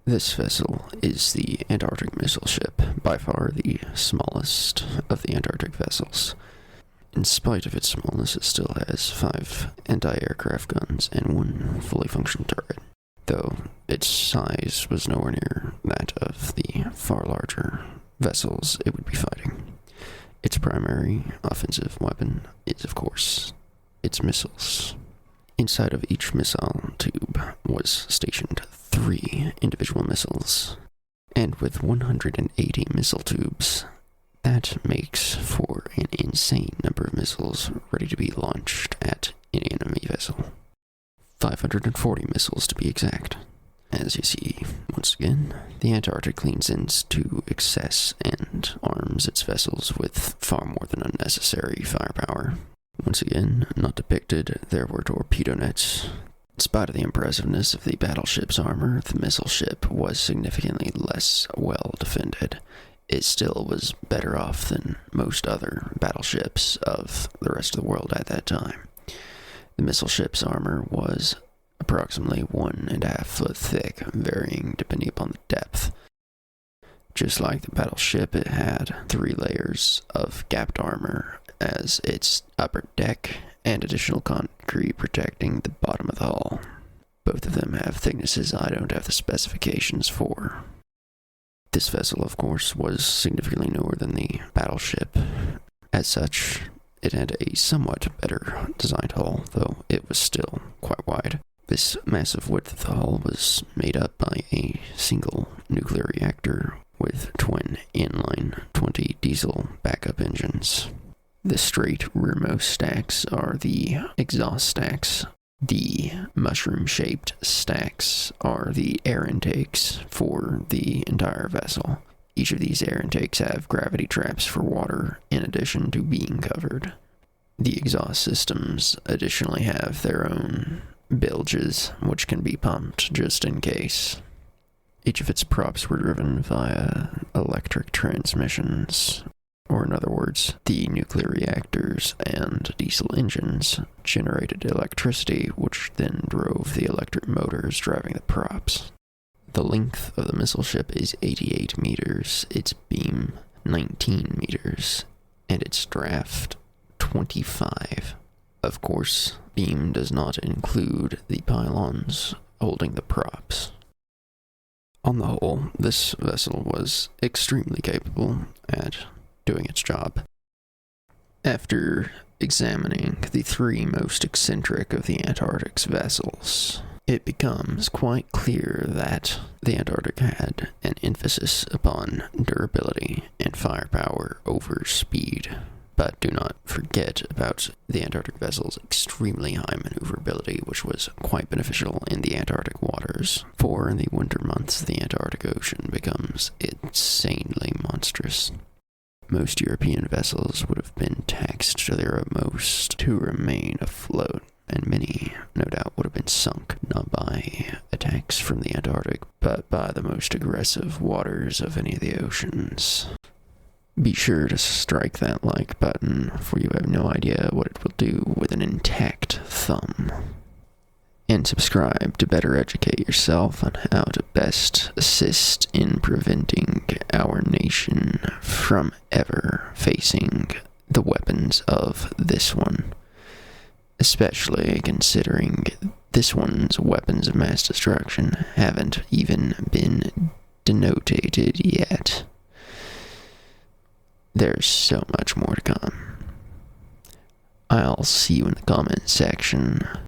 This vessel is the Antarctic Missile Ship, by far the smallest of the Antarctic vessels. In spite of its smallness, it still has 5 anti-aircraft guns and 1 fully functional turret, though its size was nowhere near that of the far larger vessels it would be fighting. Its primary offensive weapon is, of course, its missiles. Inside of each missile tube was stationed 3 individual missiles, and with 180 missile tubes, that makes for an insane number of missiles ready to be launched at any enemy vessel. 540 missiles to be exact. As you see, once again, the Antarctic leans into excess and arms its vessels with far more than unnecessary firepower. Once again, not depicted, there were torpedo nets. In spite of the impressiveness of the battleship's armor, the missile ship was significantly less well defended. It still was better off than most other battleships of the rest of the world at that time. The missile ship's armor was approximately 1.5 foot thick, varying depending upon the depth. Just like the battleship, it had 3 layers of gapped armor as its upper deck and additional concrete protecting the bottom of the hull. Both of them have thicknesses I don't have the specifications for. This vessel, of course, was significantly lower than the battleship. As such, it had a somewhat better designed hull, though it was still quite wide. This massive width of the hull was made up by a single nuclear reactor with twin inline 20 diesel backup engines. The straight rearmost stacks are the exhaust stacks. The mushroom-shaped stacks are the air intakes for the entire vessel. Each of these air intakes have gravity traps for water in addition to being covered. The exhaust systems additionally have their own bilges, which can be pumped just in case. Each of its props were driven via electric transmissions, or in other words, the nuclear reactors and diesel engines generated electricity, which then drove the electric motors driving the props. The length of the missile ship is 88 meters, its beam 19 meters, and its draft 25. Of course, beam does not include the pylons holding the props. On the whole, this vessel was extremely capable at doing its job. After examining the 3 most eccentric of the Antarctic's vessels, it becomes quite clear that the Antarctic had an emphasis upon durability and firepower over speed. But do not forget about the Antarctic vessel's extremely high maneuverability, which was quite beneficial in the Antarctic waters, for in the winter months the Antarctic Ocean becomes insanely monstrous. Most European vessels would have been taxed to their utmost to remain afloat, and many, no doubt, would have been sunk, not by attacks from the Antarctic, but by the most aggressive waters of any of the oceans. Be sure to strike that like button, for you have no idea what it will do with an intact thumb. And subscribe to better educate yourself on how to best assist in preventing our nation from ever facing the weapons of this one. Especially considering this one's weapons of mass destruction haven't even been denotated yet. There's so much more to come. I'll see you in the comment section.